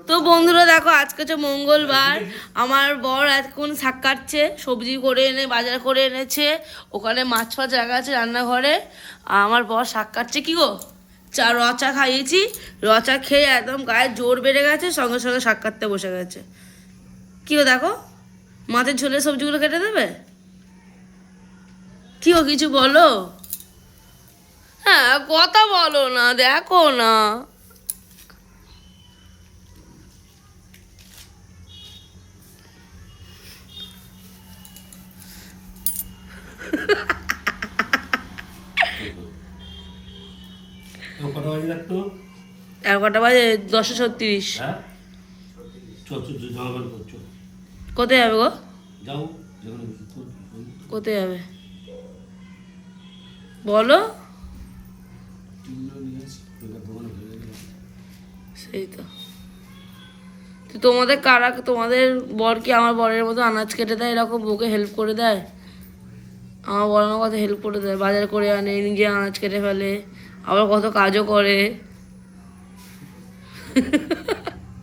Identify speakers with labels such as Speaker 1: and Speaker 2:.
Speaker 1: তো বন্ধুরা দেখো, আজকে হচ্ছে মঙ্গলবার। আমার বর এখন শাক কাটছে, সবজি করে এনে বাজার করে এনেছে, ওখানে মাছ ফাছ রাখা আছে রান্নাঘরে। আর আমার বর শাক কাটছে। কি গো, রচা খাইয়েছি, রচা খেয়ে একদম গায়ে জোর বেড়ে গেছে, সঙ্গে সঙ্গে শাক কাটতে বসে গেছে। কি গো দেখো, মাছের ঝোলের সবজিগুলো কেটে দেবে। কি গো কিছু বলো। হ্যাঁ, কথা বলো না, দেখো না।
Speaker 2: কটা বাজে দেখতো?
Speaker 1: 11টা বাজে, 10:36।
Speaker 2: হ্যাঁ, চল চল চল, জলপান করছো।
Speaker 1: কোথায় যাবে গো?
Speaker 2: যাও যেখানে
Speaker 1: কোথায় যাবে বলো। সেই তো। তো তোমাদের কারা, তোমাদের বর কি আমার বরের মতো আনাজ কেটে দেয়, এরকম বউকে হেল্প করে দেয়? আমার বর আমার কত হেল্প করে দেয়, বাজার করে আনে, নিজে আনাজ কেটে ফেলে, আবার কত কাজও করে।